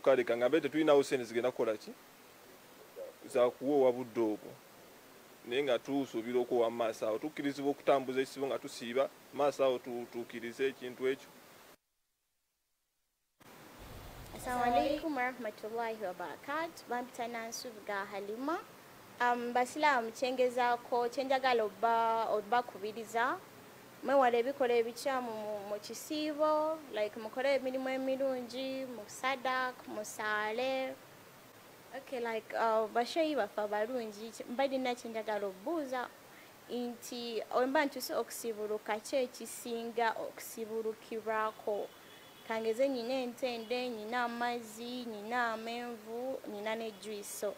kale kangambe tetulinawo sente zigenda kukola ki za kuwoowa budde obwo naye nga tusuubira okuwa maaso awo tukkirizibwa okutambuza ekisibo nga tusiiba maaso awo tutuukirize ekintu ekyo. Assalamu alaikum warahmatullahi wabarakatuh. Bampita Nansubuga Halima. Basilamu kyengezaako kyenjagala obakubiriza mwewala ebikola ebikyamu mu kisiibo like mukole emirimu emirungi mu sadak musaale okay like basheyi bafe abalungi mbalina kyenjagala obuuza nti wemba ntuse okusibuluka ki ekisinga okusibulukirwako kangeze nyina entende nyina amazzi nyina amenvu nyina ne juice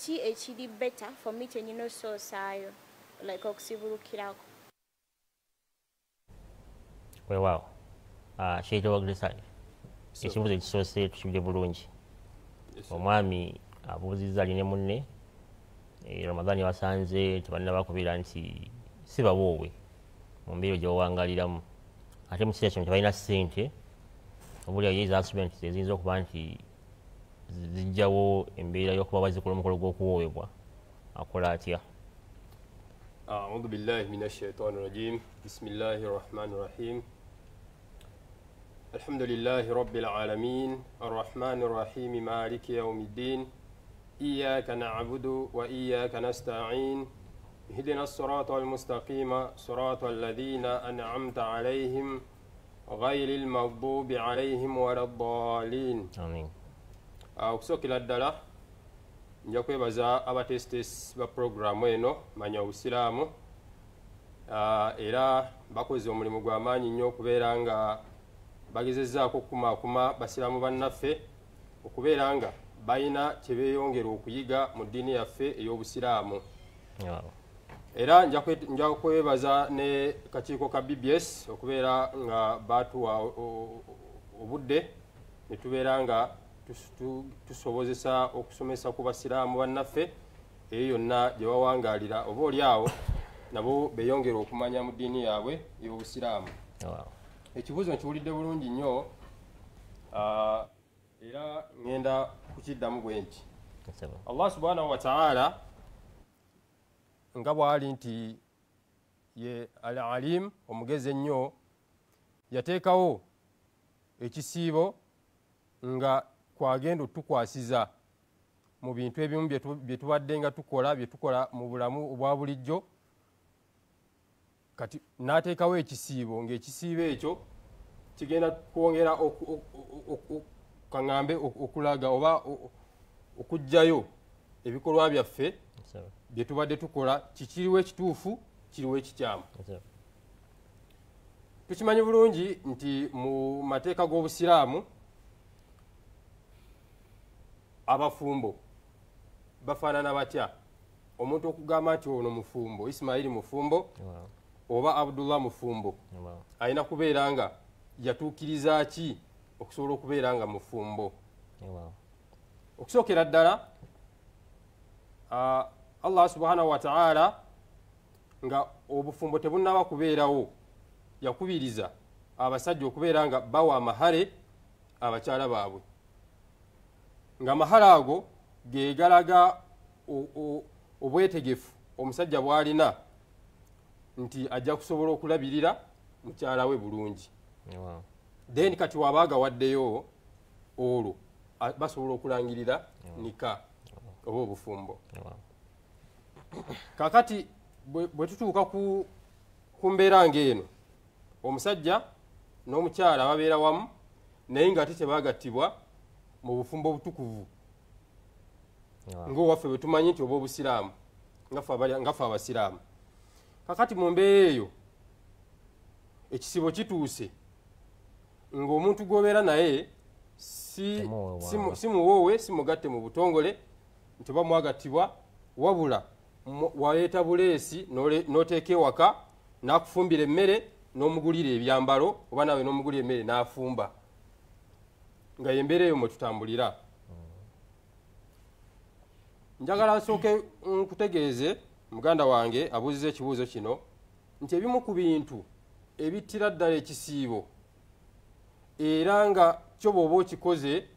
ki ekiri better for me kyenyina osoosaayo like okusibulukirako. Wow. Sheeta Wagresali. Ekibuuzo ekisoose tukibye bulungi. Omwami abuuzizza aline munne Ramadhani basanze tebalina bakubira nti si bawoowe mu mbeera gye bawangaliramu ate mu kiseera kino tebalina ssente obulya yeza accident eziyinza okuba nti zijjawo embeera y'okuba bazikola omukolo gw'okuwoowebwa akola atya? أعوذ بالله من الشيطان الرجيم بسم الله الرحمن الرحيم الحمد لله رب العالمين الرحمن الرحيم مالك يوم الدين إياك نعبد وإياك نستعين اهدنا الصراط المستقيم صراط الذين أنعمت عليهم غير المغضوب عليهم ولا الضالين آمين. Okusokera ddala nja kwebaza abatestes ba programu eno manya obusiraamu era bakoze omulimu gw'amaanyi nnyo okubeera nga bagezezzaako okukumaakuma basiraamu bannaffe okubeera nga balina kye beeyongera okuyiga mu ddiini yaffe ey'obusiraamu. Era nja kwebaza ne kakiiko ka BBS okubeera nga baatuwa obudde ne tubeera nga tusobozesa okusomesa ku basiraamu bannaffe eyo yonna gye bawangaalira oba oli awo nabo beeyongera okumanya mu ddiini yaabwe ey'obusiraamu. Ekibuuzo nkiwulidde bulungi nnyo era ŋŋenda kukiddamu bwe nti Allah subhanahu wa ta'ala nga bw'ali nti ye al-alim omugezi ennyo yateekawo ekisiibo nga kwagenda otukwasiza mu bintu ebimu bye tubadde nga tukola mu bulamu obwa bulijjo kati n'ateekawo ekisiibo ng'ekisiibo ekyo kigenda kwongera kaŋŋambe okulaga oba okuggyayo ebikolwa byaffe bye tubadde tukola kikiriwo ekituufu kiriwo ekikyamu. Tukimanyi bulungi nti mu mateeka g'obusiraamu abafumbo bafaanana batya? Omuntu okugamba nti ono mufumbo Ismaili mufumbo oba Abdullah mufumbo alina kubeera nga yatuukiriza ki okusobola okubeera nga mufumbo? Okusookera ddala Allah subhanahu wa ta'ala nga obufumbo tebunnaba kubeerawo yakubiriza abasajja okubeera nga bawa amahale abakyala baabwe nga mahale ago ge galaga obwetegefu omusajja bw'alina nti ajja kusobola okulabirira mukyala we bulungi. Then kati waba agawaddeyo olwo basobola okulangirira nika oba obufumbo. Kakati bwe tutuuka ku mbeera ng'eno omusajja n'omukyala babeera wamu naye nga ate tebaagattibwa mu bufumbo obutukuvu ng'owaffe bwe tumanyi nti oba obusiraamu ngaffe abasiraamu. Kakati mu mbeera eyo ekisibo kituuse ng'omuntu gw'obeera naye si muwoowe si mugatte mu butongole nti oba mwagattibwa wabula waleeta buleesi n'oteeka ewaka n'akufumbira emmere n'omugulira ebyambalo oba nawe n'omugulira emmere n'afumba nga yembeera eyo mwe tutambulira. Njagala nsooke nkutegeeze muganda wange abuuziza ekibuuzo kino nti ebimu ku bintu ebittira ddala ekisiibo era nga kyo bw'oba okikoze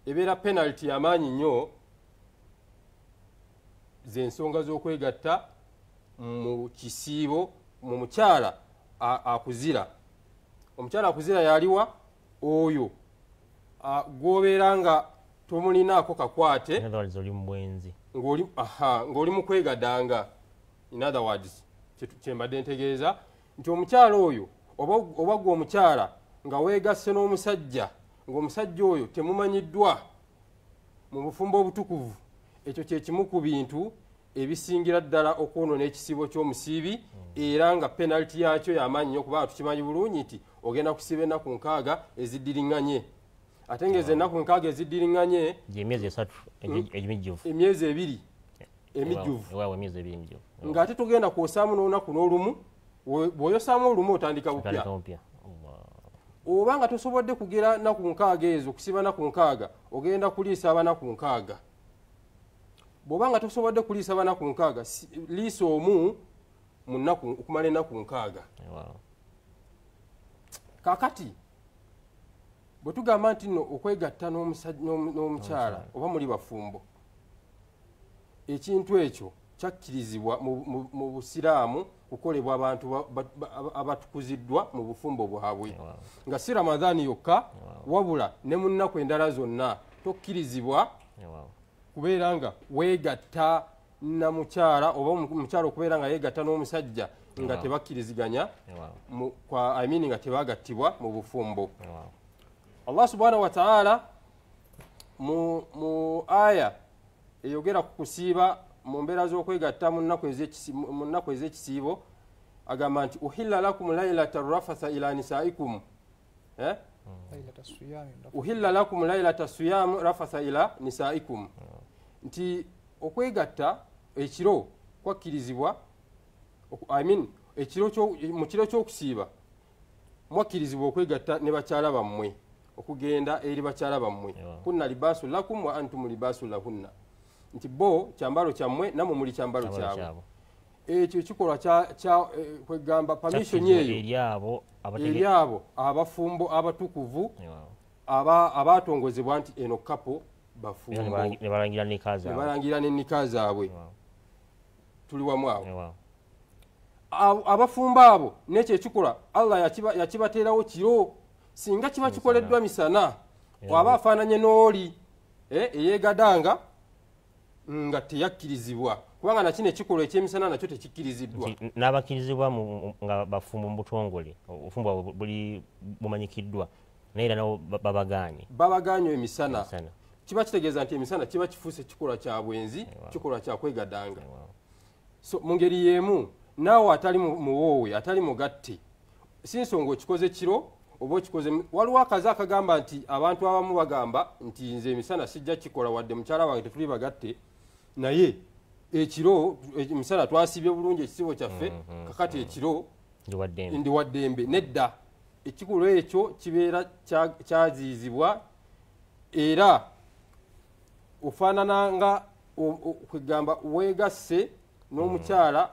ebeera penalty amaanyi nnyo zensonga z'okwegatta mu kisiibo mu mukyala akuzira. Omukyala akuzira yaliwa oyo gwobeera nga tomulinaako kakwate ng'oli mu kwegadanga. In other words, kyembadde ntegeeza nti omukyala oyo oba gwe omukyala nga weegasse n'omusajja ng'omusajja oyo temumanyiddwa mu bufumbo obutukuvu, ekyo kye kimu ku bintu ebisingira ddala okwonoona ekisiibo ky'omusiibi, era nga penalty yakyo y'amaanyi nnyo kubanga tukimanyi bulungi nti ogenda kusiiba ennaku 6 eziddiringanye. Ate ng'ezo ennaku 6 eziddiringanye emyezi 3 emijjuvu, emyezi 2 emijjuvu, ng'ate togenda kwosaamu n'olunaku n'olumu. Bw'oyosaamu olumu otandika bupya. Oba nga tosobodde kugera nnaku 6 ezo, okusiba nnaku 6, ogenda kuliisa abanaku 6. Bw'oba nga tosobodde kuliisa abanaku 6, liisa omu mu nnaku okumala ennaku 6. Kaakati bwe tugamba nti nno okwegatta n'omukyala oba muli bafumbo, ekintu ekyo kyakkirizibwa mu busiraamu kukolebwa abantu abatukuziddwa mu bufumbo bwabwe, nga si Ramadhaani yokka wabula ne mu nnaku endala zonna tokkirizibwa kubeera nga weegatta na mukyala oba omukyala okubeera nga yeegatta n'omusajja nga tebakkiriziganya nga tebagattibwa mu bufumbo. Allah subhanahu wa ta'ala mu aya eyogera ku kusiiba mu mbeera z'okwegatta mu nnaku ez'ekisiibo agamba nti uhilla lakum lailata rafatha ila nisaikum, uhilla lakum lailata siyam rafatha ila nisaikum, nti okwegatta ekiro kwakkirizibwa, mu kiro ky'okusiiba mwakkirizibwa okwegatta ne bakyala bammwe, okugenda eri bakyala bammwe. Kunna libaasu lakum wa antum libaasu lahunna, nti bo kyambalo kyammwe namwe muli kyambalo kyabwe. Ekyo ekikolwa kwegamba permission eyo eri abo abafumbo abatukuvu abatongozebwa nti eno kapo bafumbo ne balangira n'ennika zaabwe. Tuli wamu awo. Abafumbo abo n'ekyo ekikolwa Allah yakibateerawo kiro, singa kiba kikoleddwa misana waba afaananye n'oli eyeegadanga nga teyakkirizibwa, kubanga nakino ekikolwa ekyemisana nakyo tekikkiriziddwa. N'abakkirizibwa nga bafumbo mu butongole, obufumbo buli bumanyikiddwa, naye era nabo babagaanye emisana. Kiba kitegeeza nti emisana kiba kifuuse kikolwa kya bwenzi, kikolwa kya kwegadanga. So mu ngeri y'emu naawe atali muwoowe, atali mugatte, si nsonga okikoze kiro oba okikoze. Waliwo akazi akagamba nti abantu abamu bagamba nti nze emisana sijja kikola wadde mukyala wange tetuli bagatte, naye ekiro emisana twasibye bulungi ekisibo kyaffe, kakati ekiro ndi waddembe. Nedda, ekikulu ekyo kibeera kyaziizibwa, era ofaanana nga kwegamba weegasse n'omukyala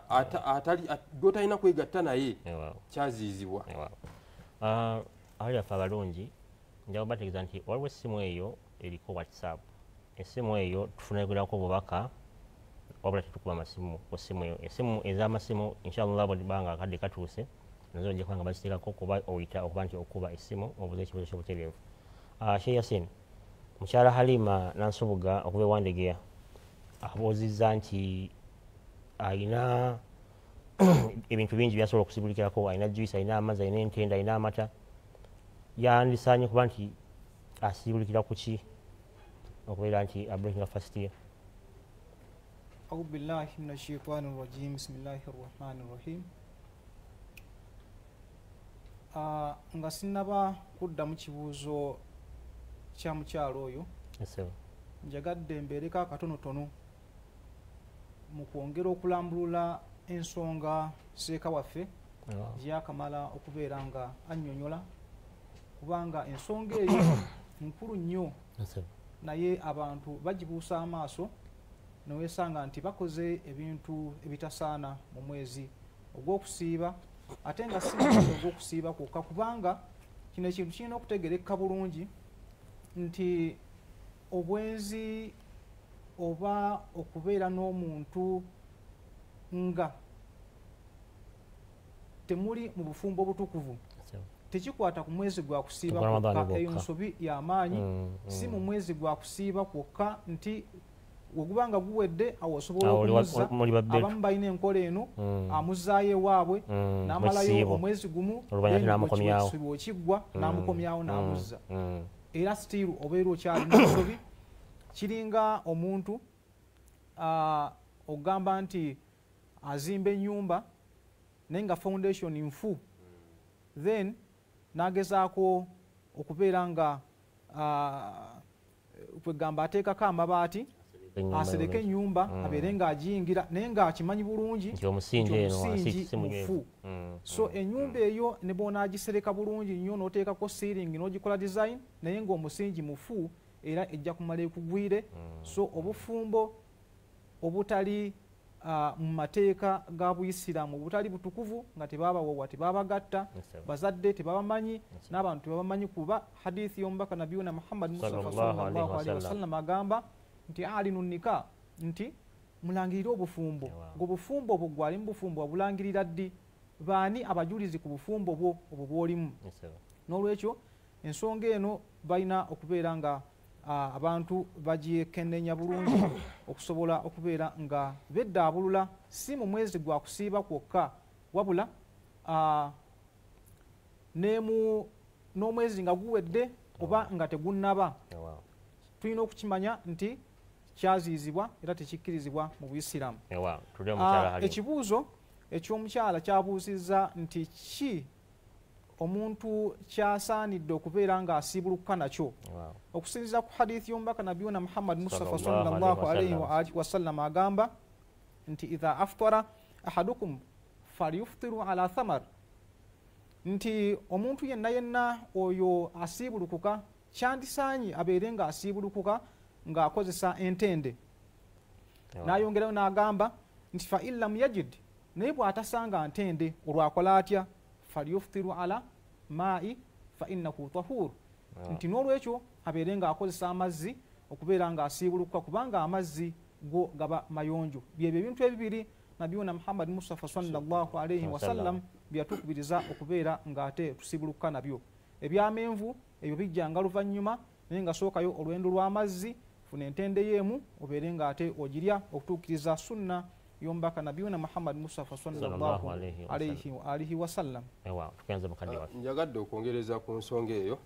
gotalina kwegatta naye, kyaziizibwa. Abali baffe abalungi njaba bategeeza nti waliwo essimu eyo eriko WhatsApp. Essimu eyo tufunirako obubaka wabula tetukuba masimu ku ssimu eyo. Essimu ez'amasimu inshallah bw'edibanga akadde katuuse nazo ojja kubanga baziteekako kuba oyita okuba nti okuba essimu obuuza ekibuuzo ky'obutereevu. Sheikh Yasin, mukyala Halima Nansubuga okuba ewandegeya abuuzizza nti alina ebintu bingi byasobola okusibulikirako, alina juice, alina amazzi, alina entenda, alina amata. Yandisaanye kuba nti asibulikira ku ki okubeera nti abreaking fast year? أعوذ بالله من الشيطان الرجيم بسم الله الرحمن الرحيم. Nga sinnaba kuddamu kibuuzo kya mukyalo oyo, njagadde mbeereko akatonotono mu kwongera okulambulula ensonga seeka waffe gyakamala okubeera nga annyonnyola, kubanga ensonga eyo nkulu nnyo, naye abantu bagibuusa amaaso neweesanga nti bakoze ebintu ebitasaana mu mwezi ogw'okusiiba, ate nga si mwezi ogw'okusiiba kwokka, kubanga kino ekintu kirina okutegerekeka bulungi nti obwenzi oba okubeera n'omuntu nga temuli mu bufumbo obutukuvu tekikwata ku mwezi gwa kusiiba kwokka, eyo nsobi y'amaanyi. Si mu mwezi gwa kusiiba kwokka nti weguba nga guwedde awo osobola okumuzza. Abamu balina enkola eno, amuzzaayo ewaabwe n'amalayo omwezi gumu, ekisibo kiggwa n'amukomyawo n'amuzza. Era still obeera okyalina ensobi. Kiringa omuntu ogamba nti azimba ennyumba naye nga foundation nfu, then n'agezaako okubeera nga kwegamba ateekako amabaati asereke ennyumba abeere ng'agiyingira naye ng'akimanyi bulungi nti omusingi mufu. So ennyumba eyo ne bw'onaagisereka bulungi nnyo n'oteekako ceiling n'ogikola design naye ng'omusingi mufu era ejja kumala ekugwire. So obufumbo obutali mu mateeka ga Buyisiraamu obutali butukuvu nga tebabawawa tebabagatta, bazadde tebabamanyi, n'abantu tebabamanyi, kuba hadithi y'omubaka nabiyuna Muhammad Mustafa sallallahu alaihi wasallam agamba nti alinu nika nti mulangirire obufumbo. Ng'obufumbo obwo gwali mu bufumbo obulangirira ddi? Baani abajulizi ku bufumbo bwo obwo bw'olimu? N'olwekyo ensonga eno balina okubeera nga abantu bagyekenneenya bulungi okusobola okubeera nga beddaabulula, si mu mwezi gwa kusiiba kwokka wabula n'omwezi nga guwedde oba nga tegunnaba. Tulina okukimanya nti kyaziizibwa era tekikkirizibwa mu Buyisiraamu. Ekibuuzo eky'omukyala kyabuuzizza nti ki omuntu kyasaanidde okubeera ng'asiibulukuka nakyo. Okusinziira ku hadithi y'omubaka nabiyuna Muhammad Mustafa sallallahu alaihi wa alihi wasallam agamba nti idha aftara ahadukum falyuftiru ala thamar, nti omuntu yenna oyo asiibulukuka kyandisaanyi abeere ng'asiibulukuka ng'akozesa entende. N'ayongerayo n'agamba nti fa in lam yajid, naye bw'atasanga ntende olwakola atya? Falyuftiru ala ma'i fa innahu tahur, nti n'olwekyo abeere ng'akozesa amazzi okubeera ng'asiibulukuka kubanga amazzi go gaba mayonjo. Byebyo ebintu ebibiri nabiyuna Muhammad Mustafa sallallahu alaihi wasallam byatukubiriza okubeera ng'ate tusiibulukuka nabyo. Ebyamenvu ebyo bijjanga luvannyuma, naye nga sookayo olwendo lw'amazzi, funa entende y'emu obeere ng'ate ogirya okutuukiriza sunna y'omubaka nabiyuna Muhammad Mustafa sallallahu alaihi wa alihi wasallam. Njagadde okwongereza ku nsonga eyo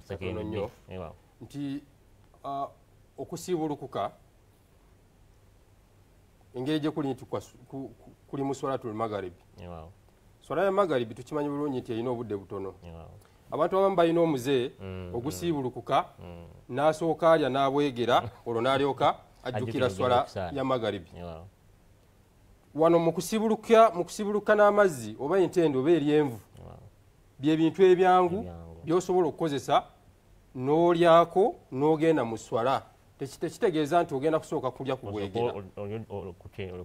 katono nnyo nti okusiibulukuka engeri gye kuli nti kuli mu swalatul magharibi. Swala ya magharibi tukimanyi bulungi nti erina obudde butono. Abantu abamu balina omuze ogusiibulukuka n'asooka alya n'abwegera olwo n'alyoka ajjukira swala ya magharibi. Wano mu kusibuluka n'amazzi oba entende oba eryenvu bye bintu ebyangu by'osobola okukozesa n'olyako n'ogenda mu swala. Tekitegeeza nti ogenda kusooka kulya kubwegera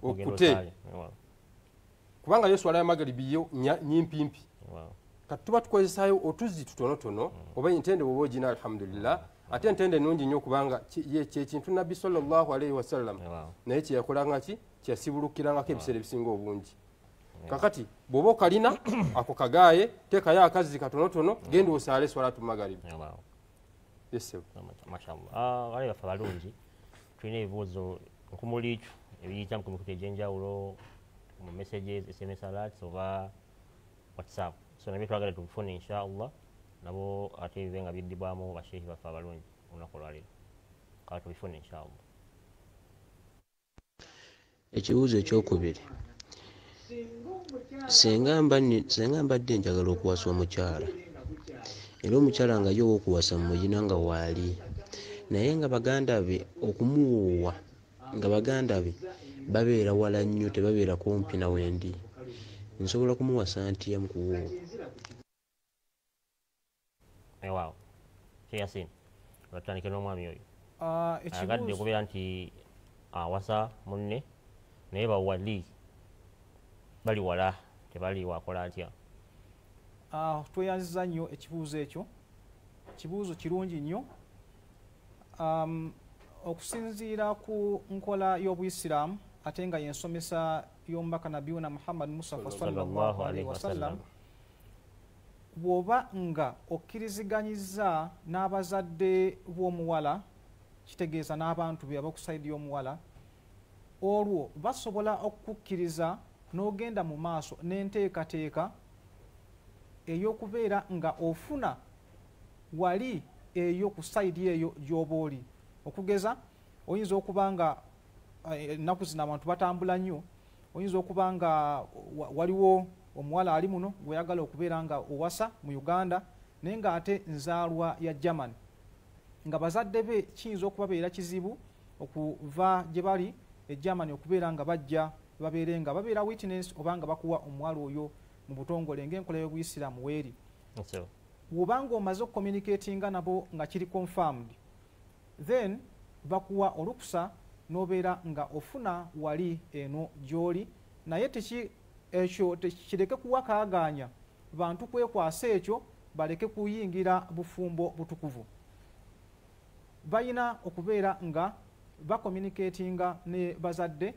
okute, kubanga yo swala ya magharibi yo nyimpimpi. Kati tuba tukozesaayo otuzzi tutonotono oba entende bw'oba ogina alhamdulillah. Ate entende nnungi nnyo kubanga kyekintu nabbi sallallahu alaihi wasallam naye kyeyakolanga ki kyasibulukirangako ebiseera ebisinga obungi. Kakati bw'oba okalina ako kagaaye teekayo akazzi katonotono genda osaale swalatu magharibi. Bale baffe balungi, tulina ebibuuzo nkumuliicu ebiyita mu mikutu egy'enjawulo mu messages, SMS alerts oba WhatsApp. So nabyo twagala tubifune inshallah nabo ate bibe nga biddibwamu basheehi baffe abalungi olunaku olwaleero. Kale tubifune inshallah. Ekibuuzo ekyokubiri, senga mbadde njagala okuwasa omukyala era omukyala nga yo okuwasa mu muyina nga waali naye nga baganda be okumuwuuwa nga baganda be babeera wala nnyo tebabeera kumpi na wendi, nsobola kumuwasa ntya mu kuwuuwa? Wow. Yasin, batandike n'omwami oyo agadde okubeera nti awasa munne naye bawali bali wala tebali wakola atya? Tweyanziza nnyo ekibuuzo ekyo, kibuuzo kirungi nnyo. okusinziira ku nkola y'Obuyisiraamu ate nga yensomesa y'omubaka Nabiyuna Muhammad Mustafa sallallahu alaihi wasallam, bw'oba nga okkiriziganyiza n'abazadde b'omuwala, kitegeeza n'abantu be abakusayidi y'omuwala, olwo basobola okukkiriza n'ogenda mu maaso n'enteekateeka ey'okubeera nga ofuna wali eyo ku sayidi eyo gy'oba oli. Okugeza oyinza okuba nga ennaku zino abantu batambula nnyo, oyinza okuba nga waliwo omuwala ali muno gweyagala okubeera nga owasa mu Uganda naye nga ate nzaalwa ya Germany, nga bazadde be kiyinza okubabeera kizibu okuva gye bali e Germany okubeera nga bajja babeere nga babeera witness oba nga bakuwa omuwala oyo mu butongole ng'enkola y'Obuyisiraamu weeri. Bw'obanga omaze okucommunicatinga nabo nga kiri confirmed, then bakuwa olukusa n'obeera nga ofuna wali eno gy'oli, naye ekyo tekireke kuwakaaganya bantu kwekwasa ekyo baleke kuyingira bufumbo butukuvu. Bayina okubeera nga bacommunicatinga ne bazadde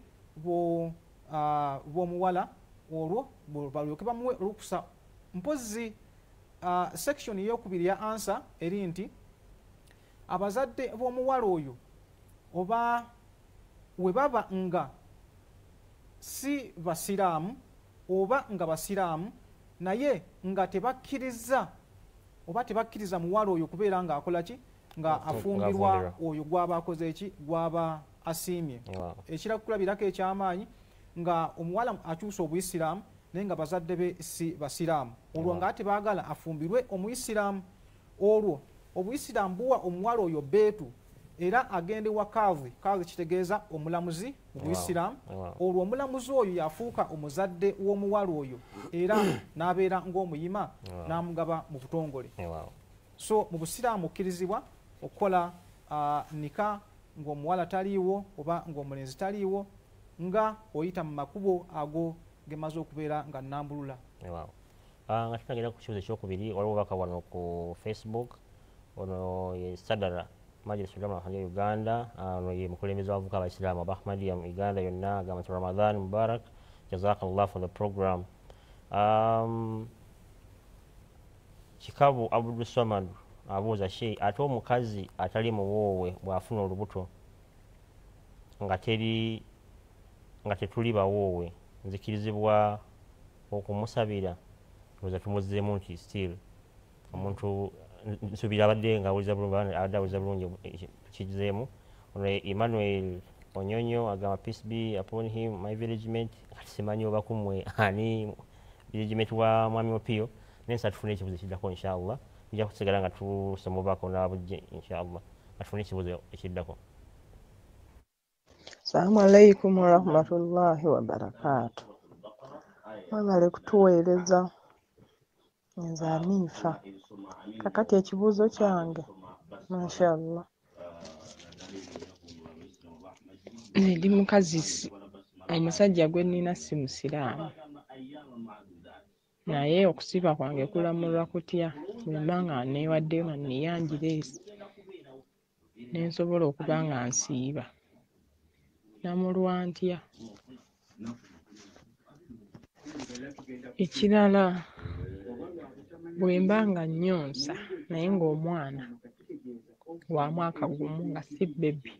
b'omuwala, olwo balyoke bamuwe olukusa. Mpozi section ey'okubiri ya answer eri nti abazadde b'omuwala oyo oba we baba nga si basiraamu oba nga basiraamu naye nga tebakkiriza oba tebakkiriza muwala oyo kubeera nga akola ki, nga afumbirwa oyo gwaba akoze eki, gwaba asiimye. Ekira kulabirako ekyamaanyi nga omuwala akyusa Obuyisiraamu naye nga bazadde be si basiraamu, olwo nga ate baagala afumbirwe Omuyisiraamu, olwo Obuyisiraamu buwa omuwala oyo beetu era agende wa kaadhi kitegeeza omulamuzi mu Buyisiraamu, olwo omulamuzi oyo yafuuka omuzadde w'omuwala oyo era n'abeera ng'omuyima n'amugaba mu butongole. So mu Busiraamu okkirizibwa okukola nika ng'omuwala taliiwo oba ng'omulenzi taliiwo, nga oyita mu makubo ago gemaze okubeera nga nnambulula. Nga tunagenda ku kibuzo ekyokubiri, waliwo obubaka wano ku Facebook. Ono ye Sadara Majlis Ulama ya Uganda, ono ye mukulembeze w'abavubuka Abaisiraamu Abahmadiyya mu Uganda yonna, agamba nti Ramadan Mubarak, jazakallah for the program. Kikabu Abdul Samad abuuza Sheikh, ate omukazi atali muwoowe bw'afuna olubuto nga tetuli bawoowe, nzikirizibwa okumusabira? Oza tumuzzeemu nti still omuntu nsubira abadde nga awuliza bulungi tukizeemu. Ono Emmanuel Onyonyo agamba peace be upon him, my villagement. Kati simanyi oba kumwe ani villagement wa Mwami Opiyo, nensa tufune ekibuzo ekiddako inshallah. Tujja kusigala nga tusoma obubaka n'abujje inshallah, tufune ekibuzo ekiddako. Assalamu alaikum warahmatullahi wabarakatuh. Mwebale kutuweereza. Nze Anifa. Kakati ekibuuzo kyange, mashallah, ndi mukazi, omusajja gwe nnina si musiraamu, naye okusiba kwange kulamulwa kutya bwemba nga neewaddeyo nga nniyanjira nensobola okuba nga nsiiba, namulwa ntya? Ekirala, bwemba nga nnyonsa naye ng'omwana wa mwaka gumu nga si bebi,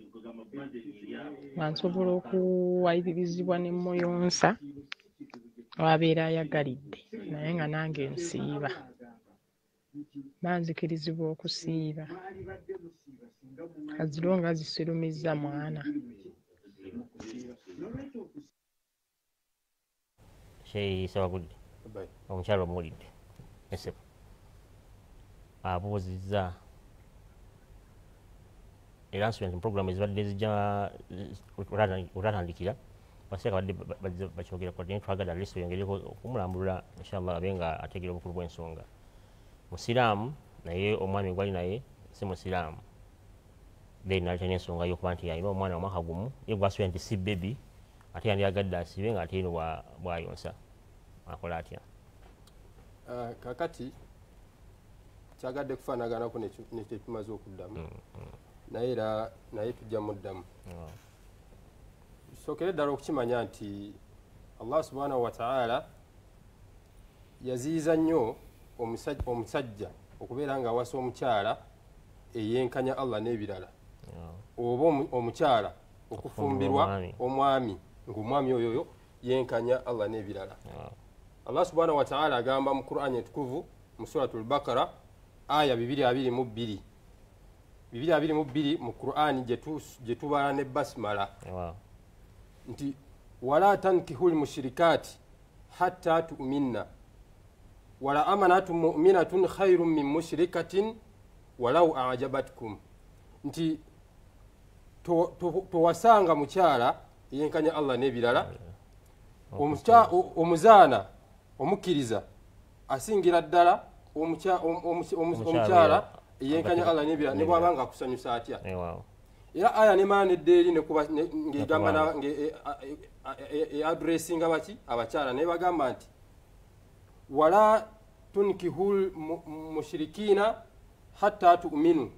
nga nsobola okuwayiririzibwa ne muyonsa wabeera ayagalidde naye nga nange nsiiba, banzikirizibwa okusiiba kaziro nga zisirumizza mwana. Sheikh Sabagudde omukyalo omuwulidde esebo abuuzizza era nsubira nti program ezibadde zijja otatandikira baseeka badde bakyogerako, naye twagala at least oyongereko okumulambulula inshallah abe nga ategeera obukulu bw'ensonga. Musiraamu naye omwami gwali naye si musiraamu, then naleta n'ensonga y'okuba nti alina omwana omwaka gumu ye gwasubira nti si bebi ate yandiyagadde asibe nga ate eno bwayonsa, akola atya? Kakati kyagadde kufaanaganako nekyetumaze okuddamu. naye tujja muddamu sookere ddala okukimanya nti Allah subhanahu wa ta'ala yaziyiza nnyo omusajja okubeera nga awasa omukyala eyenkanya Allah n'ebirala oba omukyala okufumbirwa omwami ng'omwami oyo yenkanya Allah n'ebirala. Allah subhanahu wa ta'ala agamba mu Qur'an etukuvu mu suratul Baqara aya 222 mu Qur'an gye tubala ne basmala nti wala tankihul mushrikati hatta tu'minna wala amanatu mu'minatun khairun min mushrikatin walau a'jabatkum nti towasanga mukyala yenkanya Allah n'ebirala omuzaana omukkiriza asingira ddala omukyala yenkanya Allah n'ebirala ne bw'aba nga akusanyusa atya. Era aya nemala neddeeri ng'egamba adressinga baki abakyala naye bagamba nti wala tunkihul mushirikina hatta tu'minu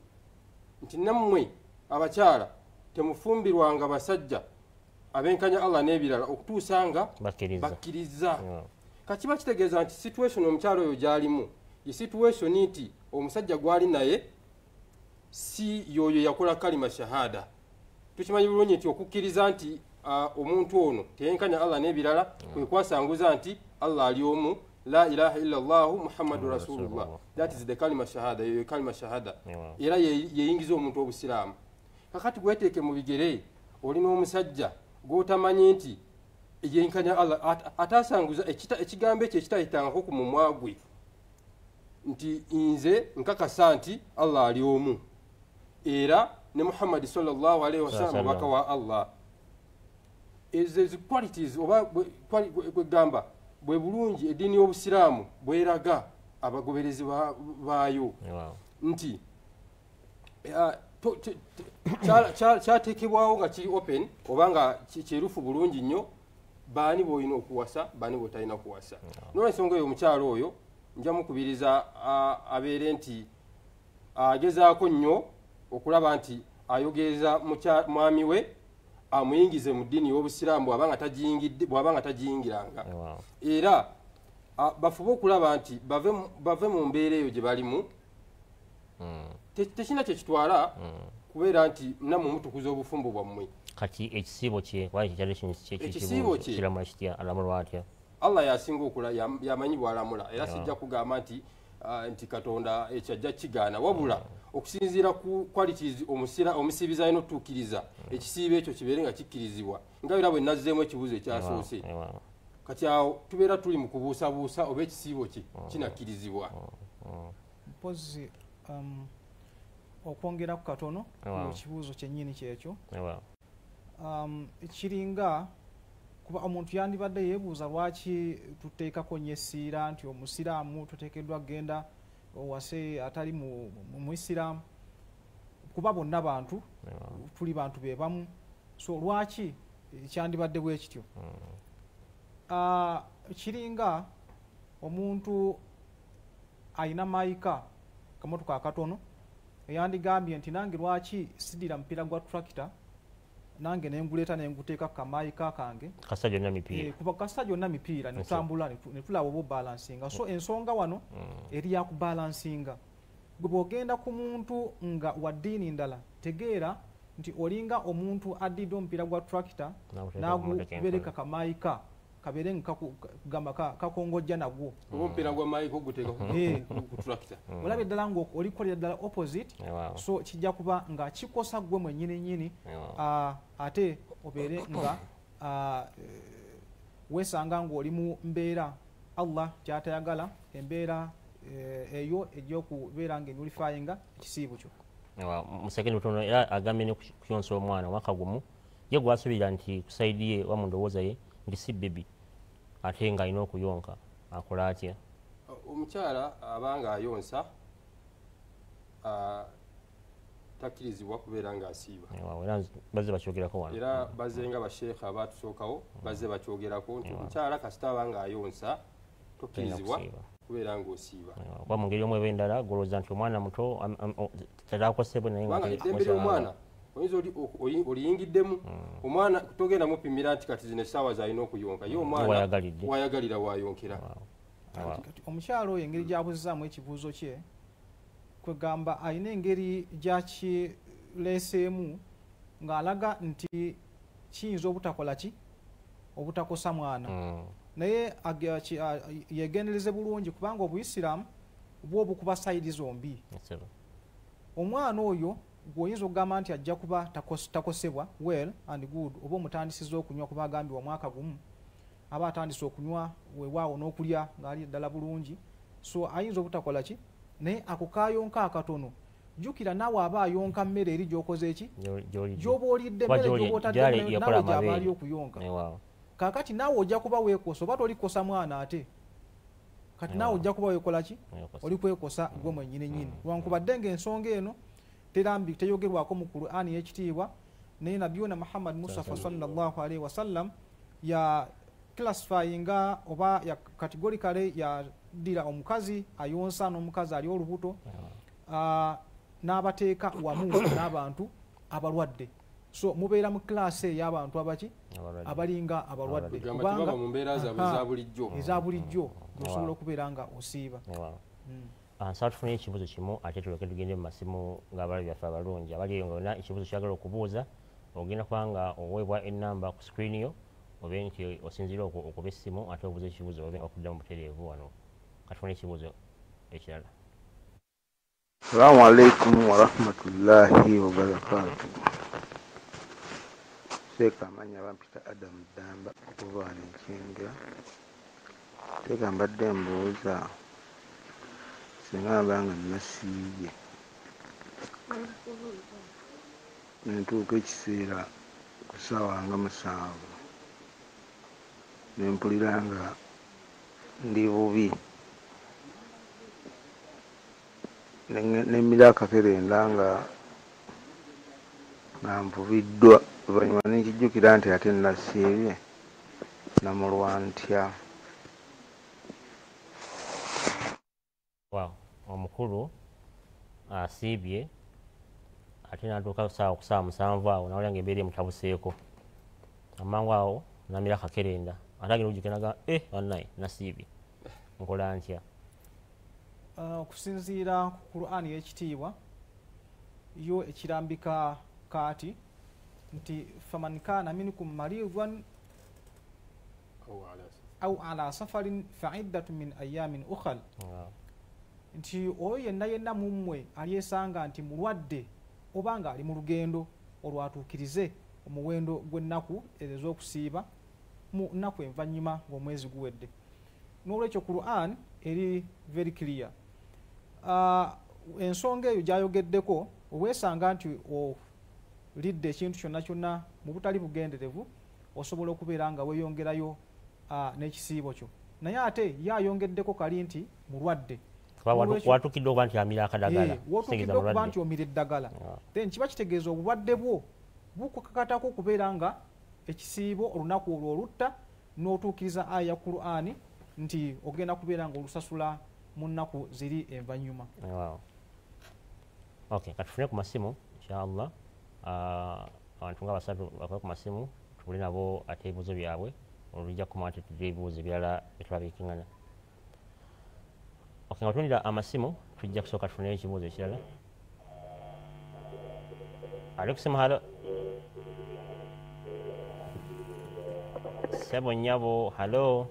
nti nammwe abakyala temufumbirwanga basajja abenkanya Allah n'ebirala okutuusa nga bakkiriza. Kakiba kitegeeza nti situation omukyala oyo gy'alimu ye situation nti omusajja gwali naye si yoyo yakola kalima shahada. Tukimanyi bulungi nti okukkiriza nti omuntu ono teyenkanya Allah n'ebirala kwe kwasanguza nti Allah ali omu, la ilaha illa Allah Muhammadu Rasulullah. That is the kalima shahada, yoyo kalima shahada. Era yeyingiza omuntu obusiraamu. Kakati gweteeke mu bigere olina omusajja gw'otamanyi nti yenkanya Allah atasanguza ekigambo ekyo ekitayitangako ku mumwa gwe nti nze nkakasa nti Allah ali omu era ne Muhammad sallallahu alaihi wasallam mubaka wa Allah. Ezo qualities oba kwegamba bwe bulungi eddiini y'obusiraamu bweraga abagoberezi baayo nti kyateekebwawo nga kiri open oba nga kyerufu bulungi nnyo baani bw'olina okuwasa baani bw'otalina kuwasa. N'olwensonga eyo omukyalo oyo nja mukubiriza abeere nti agezaako nnyo okulaba nti ayogeza mwami we amuyingize mu ddiini y'obusiraamu bw'aba nga tagiyingiranga era bafube okulaba nti bave mu mbeera eyo gye balimu tekina kyekitwala kubeera nti nammwe mutukuza obufumbo bwammwe. Kati ekisiibo kye kiramu kitya alamulwa atya? Allah yasinga okula yamanyi bw'alamula era sijja kugamba nti Katonda ekyo ajja kigaana wabula okusinziira ku qualities omusibiza alina otuukiriza ekisiibo ekyo kibeere nga kikkirizibwa nga era bwe nazzeemu ekibuuzo ekyasoose. Kati awo tubeera tuli mu kubuusabuusa oba ekisiibo kye kinakkirizibwa. Mpozi okwongeraku katono ku kibuuzo kyennyini kyekyo kiringa kuba omuntu yandibadde yeebuuza lwaki tuteekako nnyo essiira nti omusiraamu tuteekeddwa kgenda owase atali muisiraamu kuba bonna bantu tuli bantu be bamu so lwaki kyandibadde bwe kityo. Kiringa omuntu ayina mayika kamotoka akatono eyandigambye nti nange lwaki sidira mupiira gwa tractor nange nenguleeta nenguteeka kamayika kange kasa gyonna mipiira kuba kasa gyonna mipiira netutambula netulaba oba obalansinga so ensonga wano eri yakubalansinga gwe bw'ogenda ku muntu nga wa ddiini ndala tegeera nti olinga omuntu addidde omupiira gwa tractor nagubereka kamayika kabeere ngamba kakongojja nagwo omupiira gwa mayika oguteeka ku tractor olabye ddala ng'olikolera ddala opposite so kijja kuba nga kikosa gwe mwennyini ate obeere nga weesanga ng'oli mu mbeera Allah kyatayagala embeera eyo egy'okubeera ng'enulifayinga ekisiibo kyo. Musekeni butono era agambye ne kuyonsa omwana omwaka gumu ye gwasuubira nti kusaidi ye wa mu ndowooza ye nti si bebi ate nga alina okuyonka akola atya? Omukyala abanga ayonsa takkirizibwa kubeera ng'asiiba era bazze bakyogerako wano era bazze nga basheekha abaatusookawo bazze bakyogerako nti omukyala kasita abanga ayonsa tokkirizibwa kubeera ng'osiiba oba mu ngeri omwe endala golooza nti omwana muto terakosebwe naye kubanga eddembe ly'omwana oyinza oliyingiddemu omwana togenda mupimira nti kati zino essaawa zalina okuyonka ye omwana wayagalira wayonkera. Omukyalo oyo engeri gy'abuzizaamu ekibuuzo kye kwegamba alina engeri gyakireeseemu ng'alaga nti kiyinza obutakola ki obutakosa mwana naye yegendereze bulungi kubanga obuyisiraamu bwo bukuba sayidi zombi. Omwana oyo gwoyinza okugamba nti ajja kuba takosebwa well and good oba omutandisiza okunywa kuba agambibwa mwaka gumu aba atandise okunywa weewaawo n'okulya ng'ali ddala bulungi so ayinza obutakola ki naye ako kayonka akatono jjukira naawe aba ayonka mmere eri gy'okoze eki gy'oba olidde emmere gy'oba otaddemu nawe gy'aba ali okuyonka kaakati naawe ojja kuba weekosa oba tolikosa mwana ate kati naawe ojja kuba weekola ki oli kwekosa gwe mwennyini nnyini lwankubadde ng'ensonga eno teyogerwako mu Qur'ani y'ekitiibwa naye nabiyuna Muhammad Mustafa sallallahu alaihi wasallam ya classifyinga oba ya categorically yadira omukazi ayonsa n'omukazi ali olubuto n'abateeka wamu n'abantu abalwadde so mubeera mu classe y'abantu abaki abalinga abalwadde kubanga mu mbeera zaabwe eza bulijjo osobola okubeera nga osiiba. Nsaba tufune ekibuuzo kimu ate tulyoke tugende mu masimu ng'abalabi byaffe abalungi abali ng'olina ekibuuzo kyagala okubuuza ogenda kubanga oweebwa ennamba ku screen yo obe nti osinziira okuba essimu ate obuuza ekibuuzo obe okudda mu butereevu wano katufune ekibuuzo ekirala. Assalamu alaikum warahmatullahi wabarakatu. Seeka amanya bampita Adam Damba okuva wano Ekyengera. Teeka mbadde mbuuza singa mbanga nasiibye nentuuka ekiseera ku ssaawa nga 7 nempulira nga ndi bubi nemmira akakerenda nga nvubiddwa oluvannyuma nenkijjukira nti ate nasiibye namulwa ntya. Omukulu asiibye ate n'atuuka ku ssaawa 7 awo nawulira ng'embeera emutabuseeko amangu awo namira akakerenda ate agenda okujjuka naga bannaye nasiibye nkola ntya? Okusinziira ku Qur'ani y'ekitiibwa yo ekirambika kaati nti faman kana minkum maridan aw ala safarin fa'iddatun min ayamin ukhal nti oyo yenna mu mmwe alyesanga nti mulwadde oba nga ali mu lugendo olwatuukirize omuwendo gw'ennaku ez'okusiiba mu nnaku envannyuma ng'omwezi guwedde. N'olwekyo Qur'an eri very clear. Ensonga eyo gy'ayogeddeko obwesanga nti olidde ekintu kyonna kyonna mu butali bugenderevu osobola okubeera nga weeyongerayo n'ekisiibo kyo naye ate yayongeddeko kali nti mulwadde watukidde okuba nti amira akadagala wotukidde okuba nti omira eddagala then kiba kitegeeza obulwadde bwo bukukakatako okubeera nga ekisiibo olunaku olwo olutta n'otuukiriza aya ya Qur'ani nti ogenda kubeera nga olusasula mu nnaku ziri envannyuma. Katufune ku masimu inshallah abantu nga basatu bakola ku masimu tubule nabo ate ebibuuzo byabwe olujja kumanya nti tudde ebibuuzo ebirala bitulabiikingana. Nga tutundira amasimu tujja kusooka tufuneyo ekibuuzo ekirala. Ali ku simu halo Sebo Nyabo halo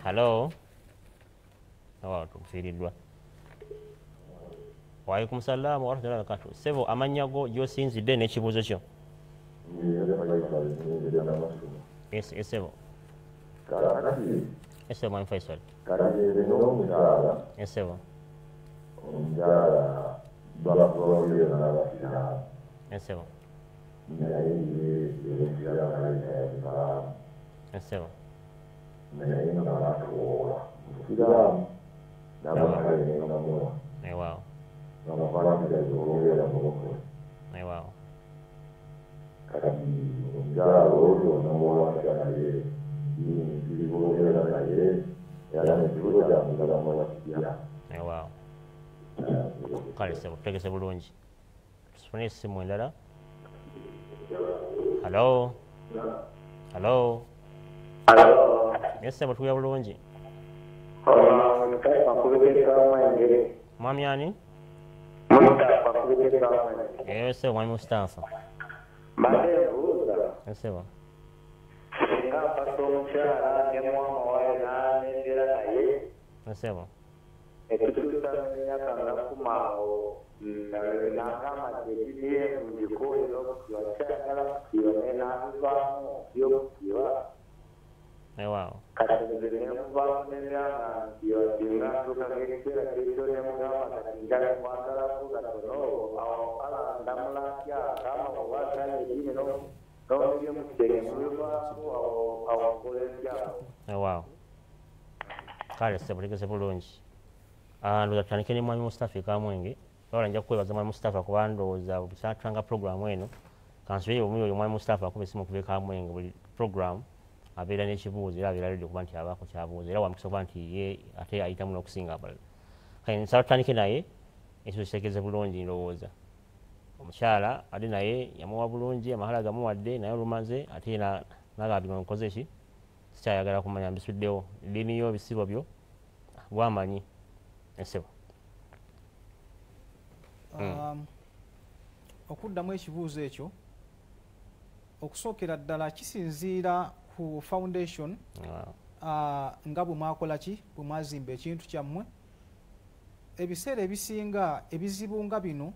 halo tufiiriddwa. Waalaikum salaam wa rahmatullahi wa barakatuh. Sebo amannya go gy'osinzidde n'ekibuuzo kyo. Sebo Ese Mwami Faisal. Ese bo. Ese bo. Ese bo. Wow. Wow. Wow. Kale sebo tegese bulungi. Tusifune essimu endala. Hello. Hello. Hello. Yes, sebo tuya bulungi. Mwami ani? Yes, sebo mwami Mustafa. Yes, sebo. Yes, sebo. Wow. Wow. Kale sebo tegese bulungi. Ndoza tutandike ne mwami Mustafa Kamwenge. Wala nja kwebaza mwami Mustafa kuba ndowooza busatanga program eno. Kansubiri omuyo mwami Mustafa akube simu kuve Kamwenge buli program abeera n'ekibuuzo era abeera ready okuba nti abaako kyabuuza era wamukisa okuba nti ye ate ayitamu n'okusinga abalala. Kale nsaba tutandike naye ekyo kitegeeze bulungi ndowooza. Omukyala ate naye yamuwa bulungi amahala gamuwadde naye olumaze ate n'agamba bino nkoze ki sikyayagala kumanya mbisuddewo eddiini yo bisibo byo bwamanyi esebo. Okuddamu ekibuuzo ekyo okusookera ddala kisinziira ku foundation nga bwe mwakola ki bwe mwazimba ekintu kyammwe. Ebiseera ebisinga ebizibu nga bino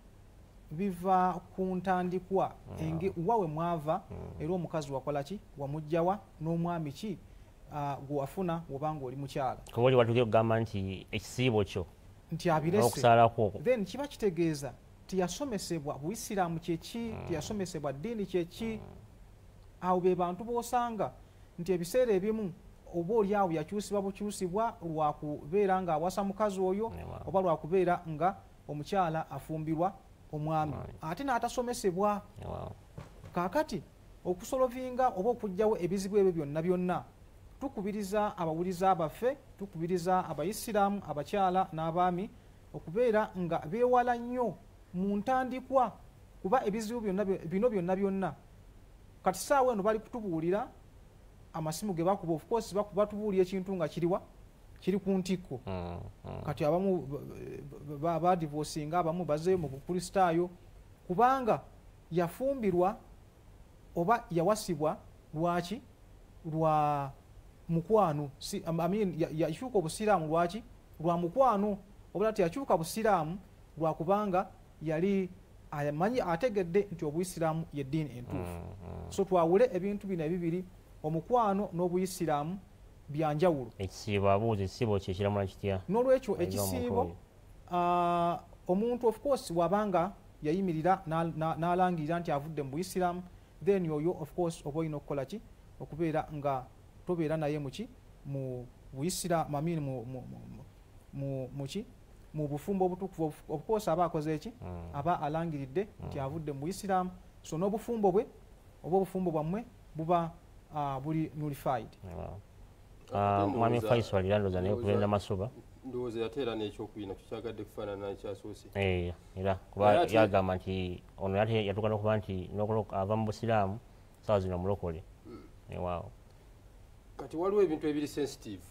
biva ku ntandikwa wawe mwava era omukazi wakola ki wamugjawa n'omwami ki gwe wafuna wobanga oli mukyala. Kuba oli watuuke okugamba nti ekisiibo kyo nti abirese okusalako okwo then kiba kitegeeza tiyasomesebwa Buisiraamu kyeki tiyasomesebwa ddiini kyeki. Awo be bantu b'osanga nti ebiseera ebimu oba oli awo yakyusibwa bukyusibwa lwakubeera nga awasa mukazi oyo oba lwakubeera nga omukyala afumbirwa omwami ate n'atasomesebwa. Kaakati okusolovinga oba okugyawo ebizibu ebyo byonna byonna tukubiriza abawuliza baffe tukubiriza Abaisiraamu abakyala n'abaami okubeera nga beewala nnyo mu ntandikwa kuba ebizibu bino byonna byonna kati saawa eno bali kutubuulira amasimu ge bakuba of course batubuulira ekintu nga kiri ku ntikko. Kati abamu badivosinga abamu bazeeyo mu bukristaayo kubanga yafumbirwa oba yawasibwa lwaki lwa mukwano yakyuka obusiraamu lwaki lwa mukwano obula teyakyuka busiraamu lwakubanga yali amanyi ategedde nti Obuisiraamu y'eddiini entuufu. So twawule ebintu bino ebibiri omukwano n'Obuisiraamu byanjawulo. Ekisiibo abuuza ekisiibo kyekiramu kitya? N'olwekyo ekisiibo omuntu of course wabanga yayimirira n'alangirira nti avudde mu Buisiraamu then oyo of course oba olina okukola ki okubeera nga tobeera naye muki mu Buisiraamu amini muki mu bufumbo obutukuvu of course aba akoze eki aba alangiridde nti avudde mu Buisiraamu. So n'obufumbo bwe oba obufumbo bwammwe buba buli nullified. Mwami Faisal Irandoza naye okugenda Masuba ndowooza yateera n'ekyokubina kikyagadde kufaanana n'ekyasoose. Era kuba yagamba nti ono yatuuka n'okuba nti ava mu Busiraamu saawa zino mulokole. Waawo. Kati waliwo ebintu ebiri sensitive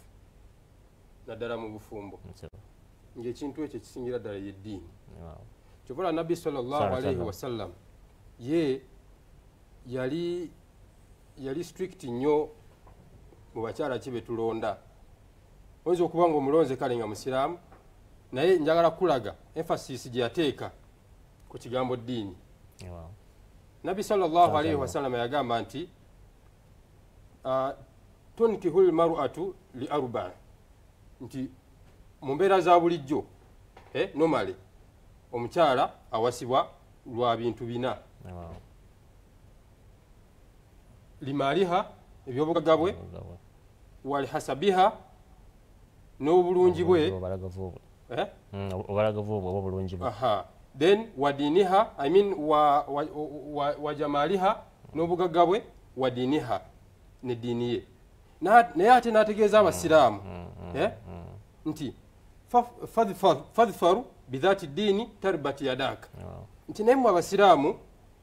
naddala mu bufumbo ng'ekintu ekyo kisingira ddala y'eddiini. Kyokkola Nabbi sallallahu alayhi wasallam ye yali strict nnyo mu bakyala ki be tulonda. Oyinza okuba nga omulonze kale nga musiraamu naye njagala kulaga emphasis gye yateeka ku kigambo ddiini. Nabbi sallallahu alayhi wasallam yagamba nti tunkihu lmar'atu li arba' nti mu mbeera za bulijjo normally omukyala awasibwa lwa bintu bina. Limaaliha ebyobugagga bwe walihasabiha n'obulungi bwe then wadiniha I mean wajamaliha n'obugagga bwe wadiniha ne ddiini ye. naye ate n'ategeeza abasiraamu nti fadhfaru bidhati ddiini tarbati yadaaka nti naye mmwe abasiraamu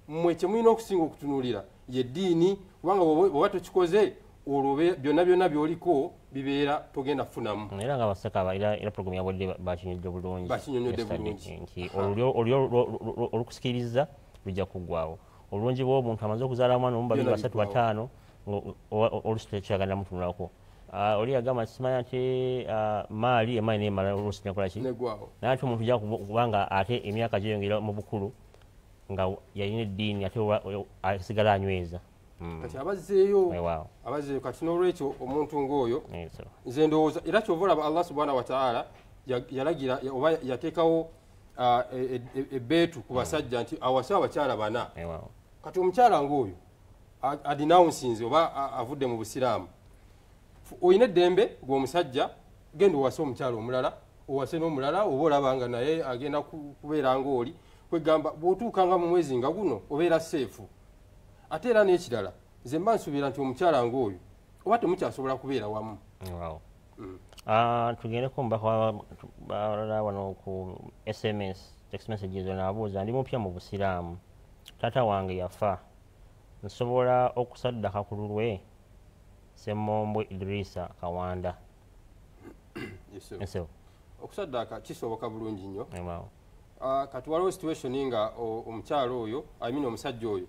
mmwe kyemulina okusinga okutunuulira ye ddiini kubanga bw'oba tokikoze olwo byonna byonna byoliko bibeera togenda kufunamu. Era nga baseka era programu yabadde bakinyonnyodde bulungi nti olukusikiriza lujja kuggwaawo. Obulungi bw'omuntu amaze okuzaala omwana omu babiri basatu bataano oluusi tekyagenda mutunulako. Oli yagamba simanya nti maali emaali neemala oluusi nekolaki naye ate omuntu ojja kubanga ate emyaka gyeyongera mu bukulu nga yalina eddiini ate asigala anyweza. Kati abazzeeyo kati n'olwekyo omuntu ng'oyo nze ndowooza era kyova olaba Allah subhanahu wa ta'ala yalagira oba yateekawo ebbeetu ku basajja nti awase abakyala bana. Kati omukyala ng'oyo adinawunsinze oba avudde mu busiraamu oyina eddembe gw'omusajja genda owase omukyala omulala owase n'omulala oba olabanga naye agenda kubeera ng'oli kwegamba bw'otuukanga mu mwezi nga guno obeera seefu. Ate era n'ekirala nze mba nsuubira nti omukyala ng'oyo oba temukyasobola kubeera wamu. Tugendeko mubaka balala wano ku SMS text messages naabuuza ndi mupya mu busiraamu taata wange yafa nsobola okusaddaka ku lulwe Ssemombo Idrisa Kawanda. Okusaddaka kisoboka bulungi nnyo. Kati waliwo situation nga omukyalo oyo omusajja oyo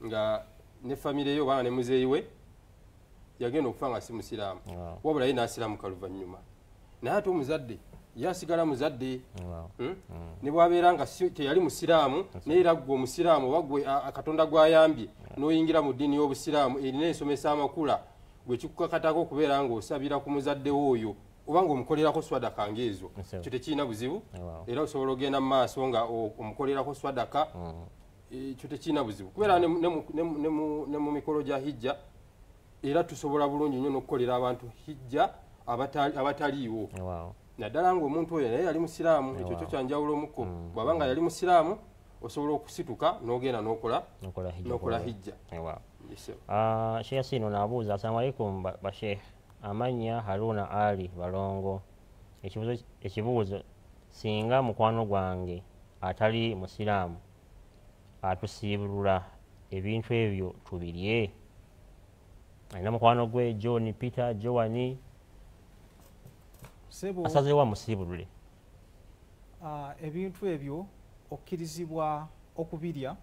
nga ne famire yo bana ne muzeeyi we yagenda okufa nga si musiraamu wabula ye n'asiraamuka luvannyuma naye ate omuzadde yasigala muzadde ne bwabeera nga teyali musiraamu naye era gwe omusiraamu oba gwe Katonda gw'ayambye n'oyingira mu ddiini y'obusiraamu erina ensomesa amakula gwe kikukakatako okubeera ng'osabira ku muzadde w'oyo oba ng'omukolerako swadaka ng'ezo ekyo tekirina buzibu era osobola ogenda mu maaso nga omukolerako swadaka ekyo tekirina buzibu kubeera ne mu mikolo gya hijja era tusobola bulungi nnyo n'okukolera abantu hijja abataliiwo naddala ng'omuntu oyo naye yali musiraamu ekyo kyo kyanjawulo omukko bw'aba nga yali musiraamu osobola okusituka n'ogenda n'okola hijja. Sheikh Sino naabuuza assalamu alaikum basheikh amannya Haruna Ali Balongo. Ekibuuzo singa mukwano gwange atali musiraamu atusiibulula ebintu ebyo tubirye alina mukwano gwe John Peter Joani asazeewo amusiibulule ebintu ebyo okkirizibwa okubirya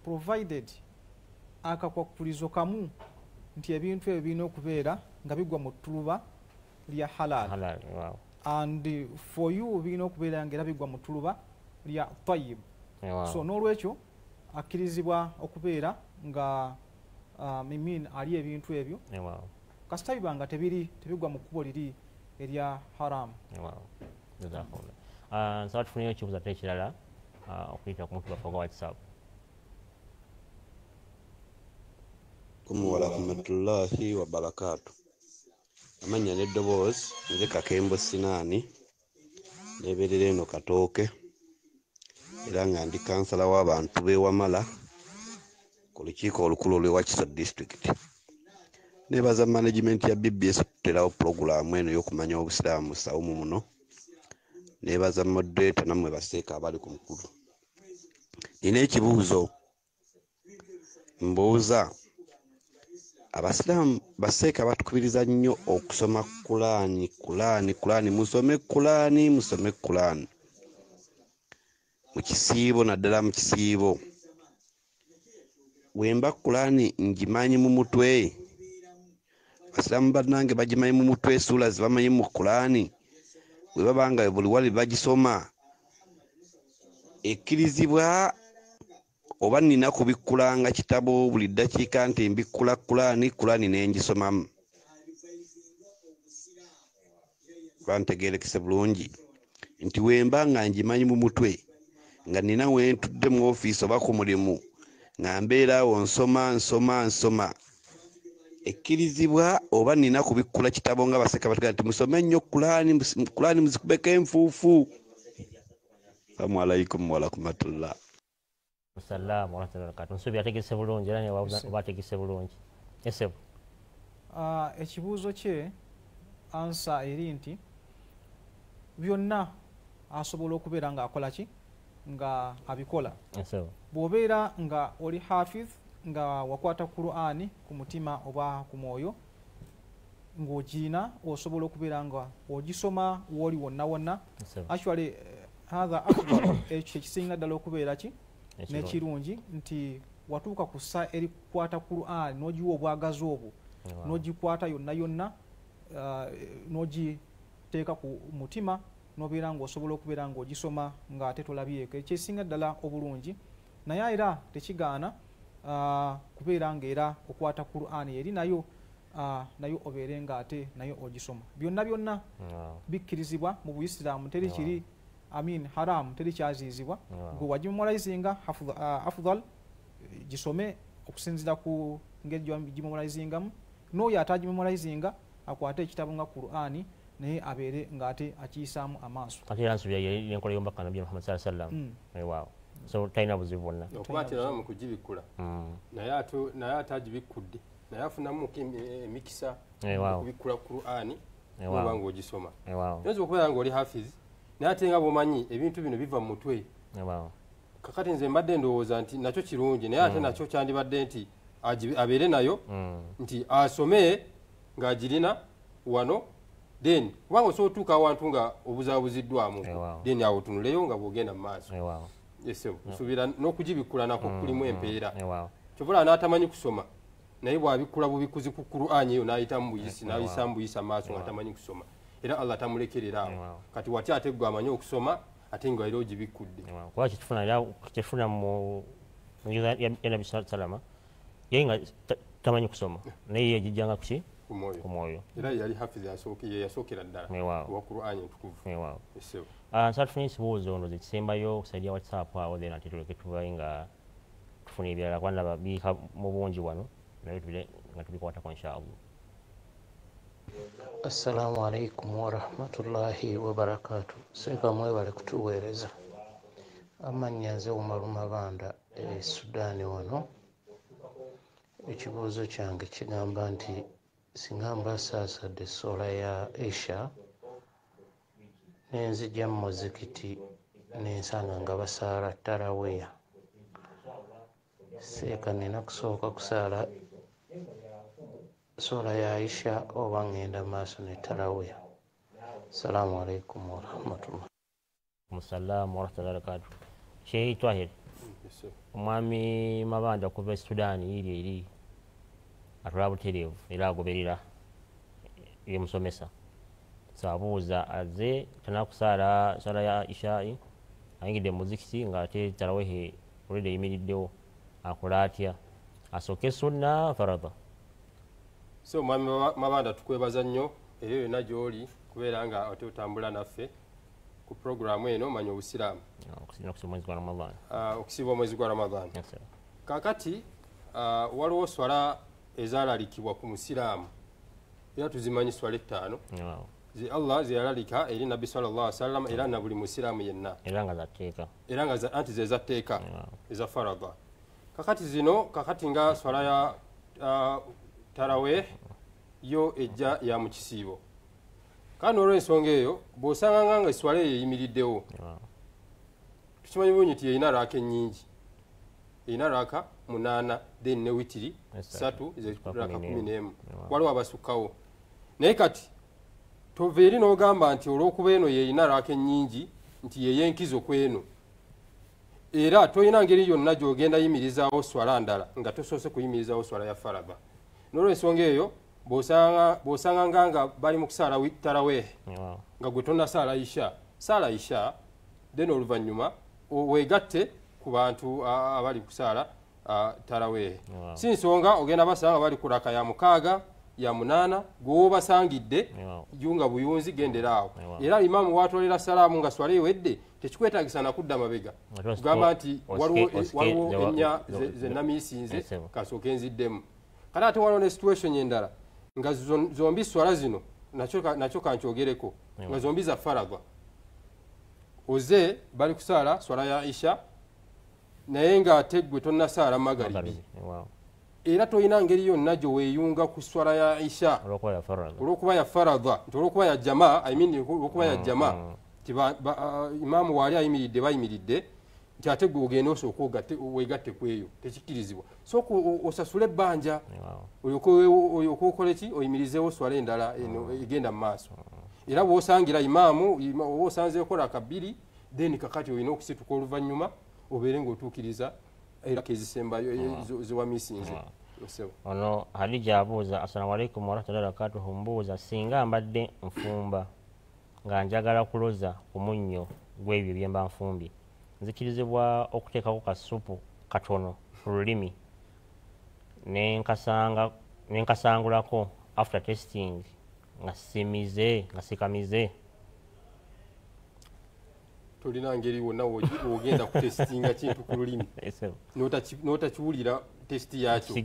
provided akakwakulizo kamu nti ebintu ebyo birina okubeera nga bigwa mu ttuluba lya halal and for you birina okubeera nga era bigwa mu ttuluba lya tayyib. So n'olwekyo akkirizibwa okubeera nga mimin ali ebintu ebyo kasita biba nga tebigwa mu kkubo liri erya haramu. Nsaba tufuneyo ekibuuzo ate ekirala okuyita ku muntu baffe gwa WhatsApp. Wa rahmatullahi wa barakatuh. Amanya n'eddoboozi nze Kakembo Sinaani neeberera eno Katooke era nga ndi kansala w'abantu b'e Wamala ku lukiiko olukulu olw'e Wakiso District. Neebaza management ya BBS okuterawo pulogulaamu eno y'okumanya obusiraamu sawumu muno. Neebaza moderator nammwe baseeka abali ku mukulu. Nina ekibuuzo mbuuza abasiraamu baseeka batukubiriza nnyo okusoma Kulaani musome Kulaani mu kisiibo naddala mu kisiibo wemba Kulaani ngimanyi mu mutwe abasiraamu bannange bagimanyi mu mutwe suula zibamanyi mu Kulaani bwe babanga buli wali bagisoma ekkirizibwa oba nina kubikkulanga kitabo buli ddakiika nti mbikkula Kulaani nengisomamu. Bantegeerekese bulungi nti wemba nga ngimanyi mu mutwe nga nina wentudde mu ofiisi oba ku mulimu nga mbeeraawo nsoma ekkirizibwa oba nina kubikkula kitabo nga baseka batugamba nti musome nnyo Kulaani muzikubeko enfuufu. Assalamu alaikum warahmatullah. Assalamu alaikum. Nsuubira ategese bulungi era oba ategese bulungi. Esebo ekibuuzo kye ansa eri nti byonna asobola okubeera nga akola ki nga abikola bw'obeera nga oli hafiz nga wakwata Qur'ani ku mutima oba ku mwoyo ng'ogirina osobola okubeera nga ogisoma woli wonna wonna actually hatha afdal ekyo ekisinga ddala okubeera ki n'ekirungi nti watuuka ku ssa erikukwata Qur'ani n'ogiwa obwagazi obwo n'ogikwata yonna yonna n'ogiteeka ku mutima nobeera ng'osobola okubeera ng'ogisoma ng'ate tolabyeko ekyesinga ddala obulungi naye era tekigaana kubeera ng'era okwata Qur'ani eri nayo obeere ng'ate nayo ogisoma byonna byonna bikkirizibwa mu Buisiraamu teri kiri haramu teri kyaziizibwa gwe wagimemorizinga afdal gisome okusinzira ku ngeri gimemorizingamu n'oyo atagimemorizinga akwate ekitabo nga Qur'ani naye abeere ng'ate akiyisaamu amaaso ate era nsubira yali enkola y'omubaka Nabbi Muhammad sallallahu alaihi wasallam waaw so talina buzibu bwonna okubatira mu kugibikkula naye ate agibikkudde naye afunamu emikisa okubikkula Qur'ani oba ng'ogisoma oyinza okubeera ng'oli hafiz naye ate nga bw'omanyi ebintu bino biva mu mutwe kakati nze mbadde ndowooza nti nakyo kirungi naye ate nakyo kyandibadde nti abeere nayo nti asome ng'agirina wano then kubanga osobola otuuka awantu nga obuzaabuziddwamu then awo tunuleyo nga bw'ogenda mu maaso osuubira n'okugibikkula nako kulimu empeera kyobula n'atamanyi kusoma naye bw'abikkula bubikuzi ku Qur'ani eyo n'ayitamu buyisi n'ayisaamu buyisi amaaso nga tamanyi kusoma era Allah tamulekerera awo kati wati ate gwe amanyi okusoma ate nga era ogibikkudde kuba kifuna mu ya Nabbi salama ye nga tamanyi kusoma naye yagijjanga kuki ku mwoyo era yali hafiz yasookera ddala wa Qur'ani entukuvu nsala tufune ekibuuzo ndo zekisembayo okusaidia WhatsApp awo then ate tuleke tubaye nga tufuna ebirala kwanaba biika mu bungi wano naye tubire nga tubikwatako inshaallah. Assalamu alaikum warahmatullahi wabarakatuh. Seka mwebale kutuweereza amannya nze Umaru Mabanda Sudaani wano. Ekibuuzo kyange kigamba nti singa mbasaasadde sola ya Isha nenzija mu muzikiti nensanga nga basaala taraweya seeka nina kusooka kusaala sola ya Isha oba ngenda maaso ne taraweya. Assalamu alaikum warahmatullah. Assalamu warahmatullahi wabarakatuh. Sheikh Twahir omwami Mabanda okuva Sudaani iri atwala butereevu era agoberera ebimusomesa abuuza aze tanakusaala sala ya Ishai ayingidde mu muzikiti ng'ate tarawehe olwedde eyimiriddewo akola atya asooke sunna farada? So mwami Mabanda tukwebaza nnyo eyo yonna gy'oli kubeera nga ate otambula naffe ku programu eno manya obusiraamu okusiba omwezi gwa Ramadhan. Kakati waliwo swala ezalalikibwa ku musiraamu era tuzimanyi swala ettaano Allah zeyalalika eri Nabbi sallallahu alaihi wasallam era na buli musiraamu yenna era nga zatteeka era nga anti ze zatteeka eza farada. Kakati nga swala ya tarawih yo ejja ya mu kisiibo kandi olw'ensonga eyo bw'osanga nga swala eyo eyimiriddewo tukimanyi bulungi nti erina raaka ennyingi erina raaka 8 then ne witiri 3 raaka 11 waliwo abasukkawo naye kati tova eri n'ogamba nti olw'okuba eno yerina raaka ennyingi nti yeyenkizo ku eno era toyina ngeri yonna gy'ogenda yimirizaawo swala ndala nga tosoose kuyimirizaawo swala ya farada. N'olw'ensonga eyo bw'osanga nga bali mu kusaala taraweeh nga gwe tonnasaala Isha saala Isha then oluvannyuma weegatte ku bantu abali kusaala taraweeh. Si nsonga ogenda basanga bali ku raka ya 6 ya 8 gw'obasangidde junga buyunzi gendera awo era imaamu watolera salaamu nga swala ewedde tekikwetaagisa nakudda mabega kugamba nti waliwo ennya zennamiisinze kasooke nziddemu kale ate waliwo ne situation endala nga zombi swala zino nakyo kankyogereko nga zombi za faragwa oze bali kusaala swala ya Isha naye nga ate gwe tonnasaala magaribi era toyina ngeri yonna gye weeyunga ku swala ya isha olw'okuba ya faradha nti olw'okuba ya jama olw'okuba ya jama imaamu waali ayimiridde bayimiridde nti ate gwe ogenda osooka weegatte ku eyo tekikkirizibwa sooka osasule ebbanja olyoka okole ki oyimirizeewo swala endala egenda mu maaso era bw'osangira imaamu oba osanze ekola kabiri then kakati olina okusituka oluvannyuma obeere ng'otuukiriza era kezisembayo ziwamisinze ono Hadija abuuza assalamu alaikum warahmatullahi wabarakatuhu mbuuza singa mbadde nfumba nga njagala kuloza ku munnyo gw'ebyo byemba nfumbye nzikirizibwa okuteekako kasupu katono ku lulimi nenkasangulako after testing nga sikamize tolina ngeri wonna wogenda kutesitinga kintu ku lulimi n'otakiwulira tesiti yakyo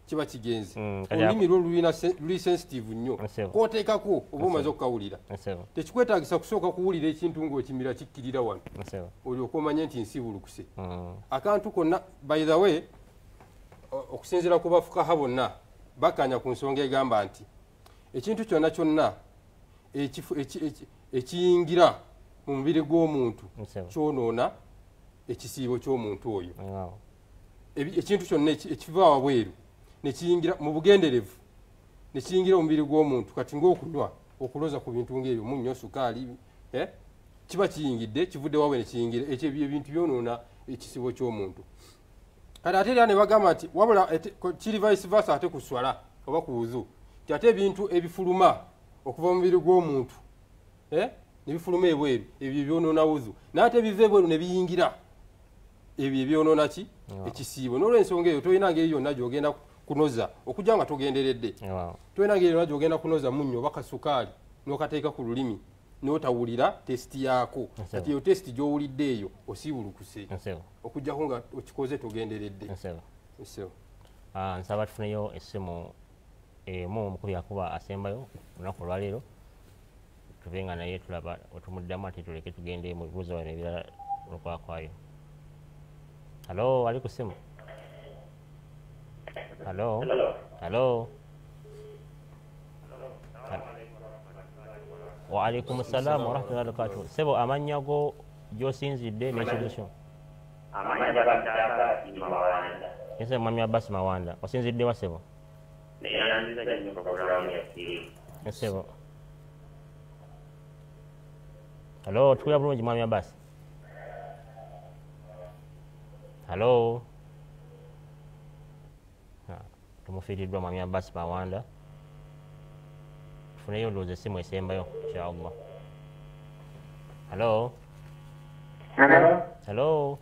kiba kigenze olulimi lwo luli sensitive nnyo kwoteekako oba omaze okukawulira tekikwetaagisa kusooka kuwulira ekintu ng'okimira kikkirira wano olyoka omanye nti nsi bulukuse akantu konna by the way okusinziira ku bafukaha bonna bakanya ku nsonga egamba nti ekintu kyonna kyonna ekiyingira mu mubiri gw'omuntu kyonoona ekisiibo ky'omuntu oyo ekintu kyonna ekiva wabweru nekiyingira mu bugenderevu nekiyingira mu mubiri gw'omuntu kati ng'okunywa okuloza ku bintu ng'ebyo munnyo sukaali kiba kiyingidde kivudde waabwe nekiyingira ekyo ebintu byonoona ekisiibo ky'omuntu kati ate era ne bagamba nti wabula kiri vice versa ate ku swala oba ku wuzu nti ate ebintu ebifuluma okuva mu mubiri gw'omuntu nebifuluma ebweru ebyo byonoona wuzu naate ebiva ebweru ne biyingira ebyo ebyonoona ki ekisiibo n'olwensonga eyo tolina ngeri yonna gy'ogenda kunoza okujja nga togenderedde tolina ngeri yonna gy'ogenda kunoza munnyo oba kasukaali n'okateeka ku lulimi n'otawulira tesiti yaako kati eyo tesiti gy'owulidde eyo osiibulukuse okugjako nga okikoze togenderedde nsaba tufuneyo essimu emu omukubi akuba asembayo olunaku olwaleero tube nga naye tulaba otumuddamu ate tuleke tugende mu bibuuzo wano ebirala olwakwayo. Halo, ali ku simu? Halo? Halo? Wa alaikum assalam wa rahmatullahi wa barakatuh. Sebo amannya go gy'osinzidde n'ekibuzo kyo? Amanya Abbas Mawanda. Ese Mwami Abbas Mawanda. Osinzidde wa sebo? Neyanziza nnyo programu ya siri. Sebo. Halo, tukuya bulungi Mwami Abbas. Halo. Tumufiiriddwa Mwami Abbas Mawanda. Tufuneyo ndowooza essimu esembayo inshallah. Halo. Halo.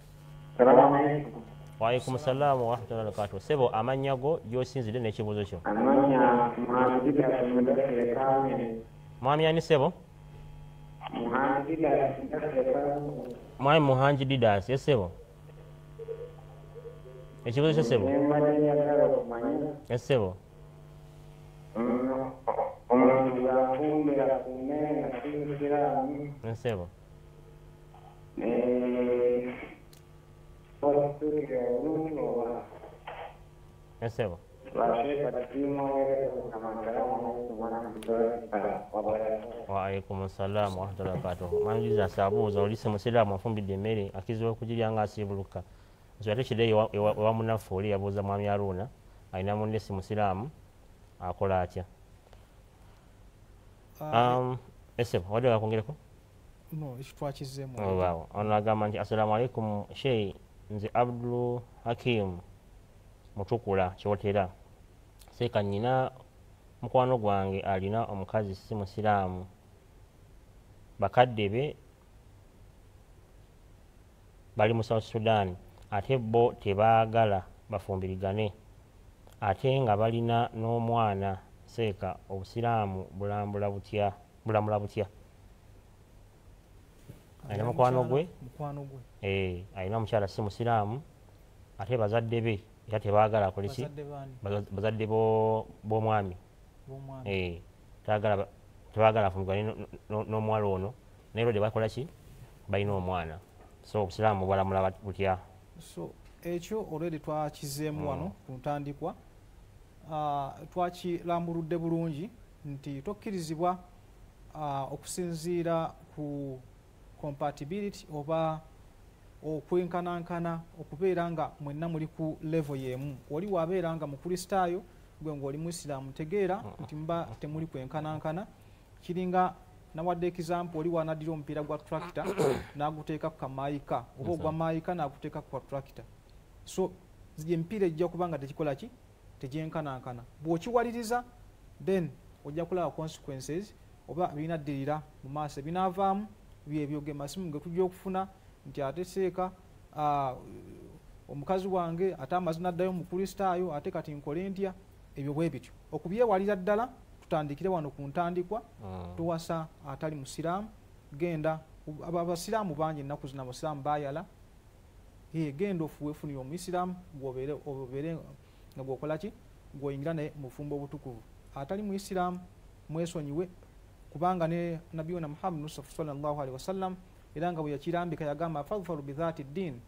Salamu alaikum. Wa alaikum assalam wa rahmatullahi wa barakatuh. Sebo amannya go gy'osinzidde n'ekibuuzo kyo? Amanya Mwami Didas Kame. Mwami ani Sebo? Mwami Didas Kame. Mwami Muhanji Didas, yes Sebo? Ekibuuzo kyo Sebo? Yes Sebo? Omuntu yafumbira kumenya sinziramu. Yes Sebo? Yes Sebo? Wa alaikum assalam wa rahmatullahi wa barakatuh. Manjiza sabuuza oli musiraamu afumbidde emmere akizibwa okugirya nga asiibuluka. Nso ate kidde ewa munaffe oli yabuuza Mwami Haruna alina munne si musiraamu akola atya? Esebo wadde wakwongereko? No, ekitwakizzemu. Waaw. Ono agamba nti assalamu alaikum Sheikh, nze Abdul Hakim Mutukula Kyotera. Seeka nnyina mukwano gwange alina omukazi si musiraamu. Bakadde be bali mu South Sudan ate bo tebaagala bafumbirigane ate nga balina n'omwana. Seeka obusiraamu bulambula butya? Alina mukwano gwe? Alina omukyala si musiraamu ate bazadde be era tebaagala akoleki? Bazadde b'omwami tebaagala afumbirigane n'omuwala ono naye lwedde bakola ki? Balina omwana. So obusiraamu bwalamula butya? So ekyo already twakizeemu wano ku ntandikwa. Twakirambuludde bulungi nti tokkirizibwa okusinziira ku compatibility oba okwenkanankana okubeera nga mwenna muli ku level y'emu. Oli wabeera nga mukristaayo gwe ng'oli muisiraamu, tegeera nti mba temuli kwenkanankana. Kiringa nawadde example, oli wanaddira omupiira gwa tractor n'aguteeka ku kamaayika oba ogwa maayika n'aguteeka ku tractor. So emipiira ejja kuba nga tekikola ki, tegyenkanankana. Bw'okiwaliriza then ojja kulaba consequences oba binaddirira mu maaso ebinaavaamu byebyo ge masimu ge tujja okufuna nti ate seeka omukazi wange ate amazina addayo mu kristaayo ate kati nkole ntya, ebyo bwe bityo. Okubyewalira ddala tutandikire wano ku ntandikwa. Tuwasa atali musiraamu, genda abasiraamu bangi ennaku zino abasiraamu bayala, genda ofuwefunire omuisiraamu obeere nga gwokola ki, gwoyingira naye mu bufumbo obutukuvu. Atali muisiraamu mwesonyiwe, kubanga ne nabbi wona Muhammad sallallahu alaihi wasallam era nga bwe yakirambika yagamba fadhfaru bidhati ddin,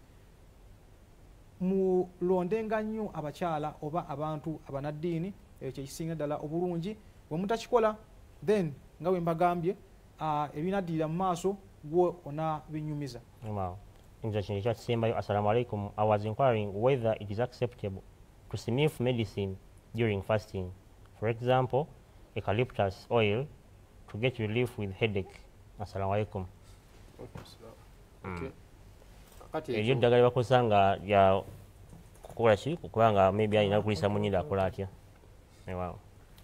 mulondenga nnyo abakyala oba abantu abanaddiini. Ekyo kisinga ddala obulungi. Bwe mutakikola then nga bwe mbagambye ebinaddirira mu maaso gwo ona binyumiza. Assalamu alaikum. I was inquiring whether it is acceptable to sniff medicine during fasting. For example, eucalyptus oil to get relief with headache. Assalamu alaikum. Eryo ddagala bakozesa nga ya kukola ki, kubanga maybe alina kulisa mu nnyindo akola atya.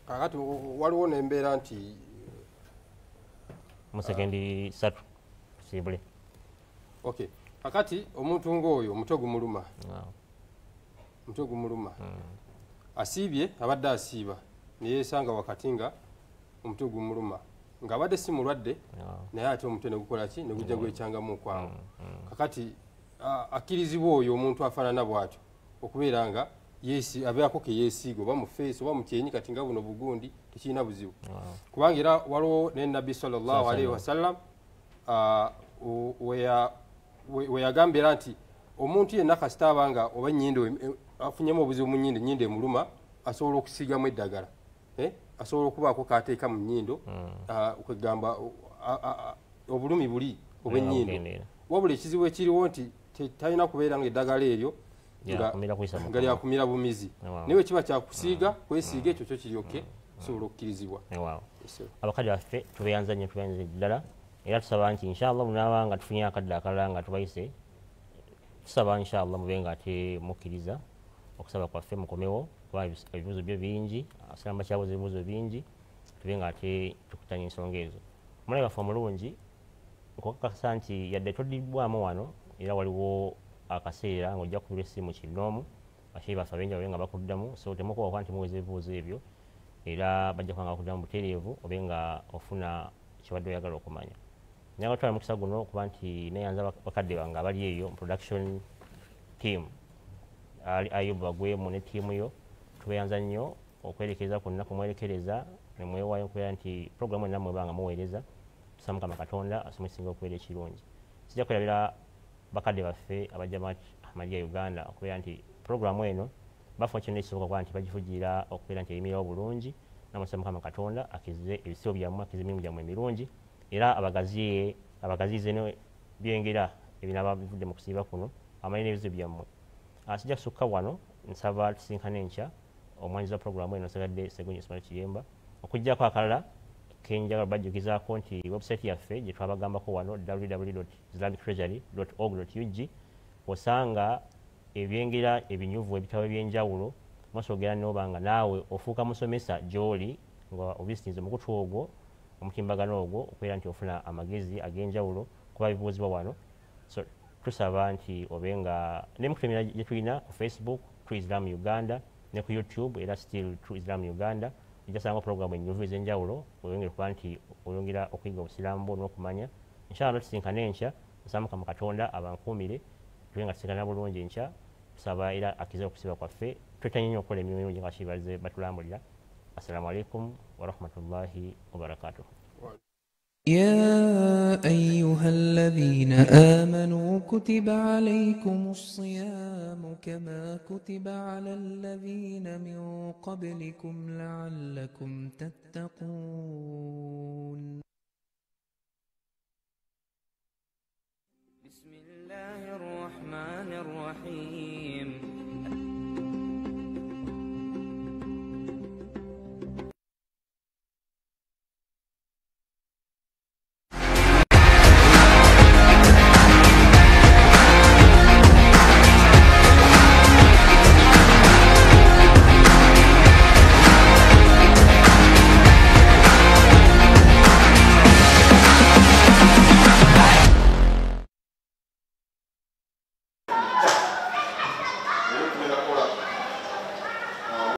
Kakati waliwo n'embeera nti mu sekendi 3 sibule. Okay. Kakati omuntu ng'oyo omutwe gumuluma. Omutwe gumuluma. Asiibye, abadde asiiba ne yeesanga wakati nga omutwe gumuluma. Ng'abadde si mulwadde naye ate omutwe ne gukola ki, ne gujja gwecyangamu okwangu. Kakati akkirizibwa oyo omuntu afaanana bw'atyo okubeera nga abeerako ke yeesiiga oba mu feesi oba mu kyenyi, kati nga buno bugundi tekirina buzibu. Kubanga era waliwo ne Nabbi sallallahu alaihi wasallam we yagambira nti omuntu yenna kasita abanga oba ennyindo afunyemu obuzibu mu nnyindo, ennyindo emuluma, asobola okusiigamu eddagala, asobola okubaako kaateeka mu nnyindo kwegamba obulumi buli obw'ennyindo. Wabula ekizibu ekiriwo nti talina kubeera nga eddagala eryo nga lyakumira bumizi, naye kiba kyakusiiga kwesiiga, ekyo kyo kiryoke kisobola okukkirizibwa. Abakadde baffe tubeeyanza nnyo ddala, era tusaba nti inshallah munaaba nga tufunye akadde akalala nga tubayise, tusaba inshallah mube nga ate mukkiriza okusaba kwaffe mukomewo, kuba ebibuuzo byo bingi, asiraamu bakyabuuza ebibuuzo bingi, tube nga ate tukutanya ensonga ezo. Omulabe waffe omulungi nkukakasa nti yadde todibbwamu wano, era waliwo akaseera ng'ojja kubira essimu kinnoomu, basheyi baffe ab'enjawulo nga bakuddamu, so temukoowaka nti muweza ebibuuzo ebyo, era bajja kubanga bakuddamu butereevu obe nga ofuna kibadde oyagala okumanya. Njagala tutwala mukisa guno okuba nti neeyanza bakadde bange abali eyo mu production team, ali Ayubu Bagwemu ne ttiimu yo, tubeeyanza nnyo okwerekereza kwonna kumwerekereza ne mwewaayo okubeera nti puroguramu enna mwebanga muweereza, tusaba Mukama Katonda asomessinga okubeera ekirungi. Sijja kwerabira bakadde baffe abajja Ahmadiyya Uganda okubeera nti puroguramu eno bafuna kyonna ekisoboka okuba nti bagifugira okubeera nti erimirawo bulungi, namusaba Mukama Katonda akize ebisibo byammwe, akize emirimu gyammwe emirungi, era abagaziyize byengera ebinaaba bivudde mu kusiiba kuno, amalina ebizibu byammwe. Sijja kusukka wano, nsaba tusinkane enkya omwanyizi wa puroguramu eno Ssegadde Ssegonyi Ismail Kiyemba, okuggyako akalala kenjagala bajjukizaako nti website yaffe gye twabagambako wano www.islamictreasury.org.ug osanga ebyengera ebinyuvu ebitabo ebyenjawulo, mwasogera n'obanga naawe ofuuka musomesa gy'oli nga obisitiza omukutu ogwo, omutimbagano ogwo, okubeera nti ofuna amagezi ag'enjawulo kuba bibuuzibwa wano. So tusaba nti obe nga n'emikutu emirala gye tulina ku Facebook True Islam Uganda ne ku YouTube era still True Islam Uganda, ejasanga puroguramu ennyuvu ez'enjawulo, oyongera okuba nti oyongera okuyiga obusiraamu bwo n'okumanya. Inshallah tusinkane enkya, nsaba Mukama Katonda abankuumire, tube nga tusinkana bulungi enkya, tusaba era akize okusiba kwaffe, twetanye nnyo okukola emirimu emirungi nga kibalize batulambulira. Assalamu alaikum wa rahmatullahi wa barakatuh. أيها الذين آمنوا كتب عليكم الصيام كما كتب على الذين من قبلكم لعلكم تتقون. بسم الله الرحمن